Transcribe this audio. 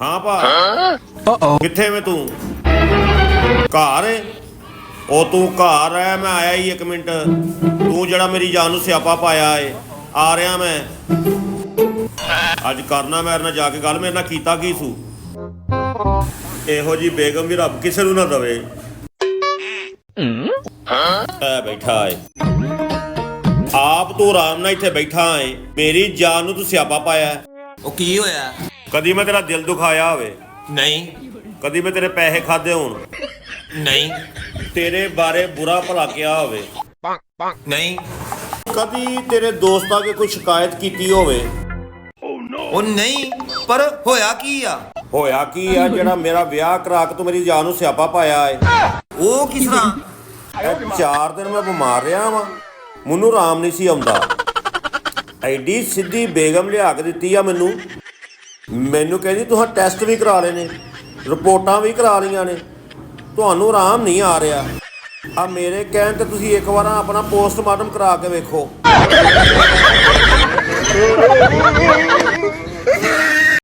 ਹਾਂ ਭਾ ਕਿੱਥੇ ਵੇ ਤੂੰ? ਘਰ ਏ? ਉਹ ਤੂੰ ਘਰ ਹੈ? ਮੈਂ ਆਇਆ ਹੀ 1 ਮਿੰਟ। ਤੂੰ ਜਿਹੜਾ ਮੇਰੀ ਜਾਨ ਨੂੰ ਸਿਆਪਾ ਪਾਇਆ ਏ, ਆ ਰਿਹਾ ਮੈਂ ਅੱਜ। ਕਰਨਾ ਮੇਰੇ ਨਾਲ ਜਾ ਕੇ ਗੱਲ। ਮੇਰੇ ਨਾਲ ਕੀਤਾ ਕੀ ਸੂ? ਇਹੋ ਜੀ ਬੇਗਮ ਵੀ ਰੱਬ ਕਿਸੇ ਨੂੰ ਨਾ ਦਵੇ। ਐ ਬੈਠਾ ਏ ਆਪ, ਤੂੰ ਆਰਾਮ ਨਾਲ ਇੱਥੇ ਬੈਠਾ ਏ, ਮੇਰੀ ਜਾਨ ਨੂੰ ਤੂੰ ਸਿਆਪਾ ਪਾਇਆ। ਉਹ ਕੀ ਹੋਇਆ? ਕਦੀ ਮੈਂ ਤੇਰਾ ਦਿਲ ਦੁਖਾਇਆ ਹੋਵੇ? ਨਹੀਂ। ਕਦੀ ਮੈਂ ਤੇਰੇ ਪੈਸੇ ਖਾਦੇ ਹੋਣ? ਨਹੀਂ। ਤੇਰੇ ਬਾਰੇ ਬੁਰਾ ਭਲਾ ਕਿਹਾ ਹੋਵੇ? ਨਹੀਂ। ਕਦੀ ਤੇਰੇ ਦੋਸਤਾਂ ਕੇ ਕੋਈ ਸ਼ਿਕਾਇਤ ਕੀਤੀ ਹੋਵੇ? ਉਹ ਨਹੀਂ, ਪਰ ਹੋਇਆ ਕੀ ਆ? ਹੋਇਆ ਕੀ ਆ? ਜਿਹੜਾ ਮੇਰਾ ਵਿਆਹ ਕਰਾ ਕੇ ਤੂੰ ਮੇਰੀ ਜਾਨ ਨੂੰ ਸਿਆਪਾ ਪਾਇਆ ਏ। ਉਹ ਕਿਸ ਤਰ੍ਹਾਂ? ਇਹ 4 ਦਿਨ ਮੈਂ ਬਿਮਾਰ ਰਿਹਾ ਵਾਂ, ਮੈਨੂੰ ਆਰਾਮ ਨਹੀਂ ਸੀ ਆਉਂਦਾ। ਐਡੀ ਸਿੱਧੀ ਬੇਗਮ ਲਿਆ ਕੇ ਦਿੱਤੀ ਆ ਮੈਨੂੰ। ਮੈਨੂੰ ਕਹਿੰਦੀ ਤੁਸੀਂ ਟੈਸਟ ਵੀ ਕਰਾ ਲਏ ਨੇ, ਰਿਪੋਰਟਾਂ ਵੀ ਕਰਾ ਲਈਆਂ ਨੇ, ਤੁਹਾਨੂੰ ਆਰਾਮ ਨਹੀਂ ਆ ਰਿਹਾ। ਆ ਮੇਰੇ ਕਹਿਣ ਤੇ ਤੁਸੀਂ ਇੱਕ ਵਾਰ ਆਪਣਾ ਪੋਸਟਮਾਰਟਮ ਕਰਾ ਕੇ ਵੇਖੋ।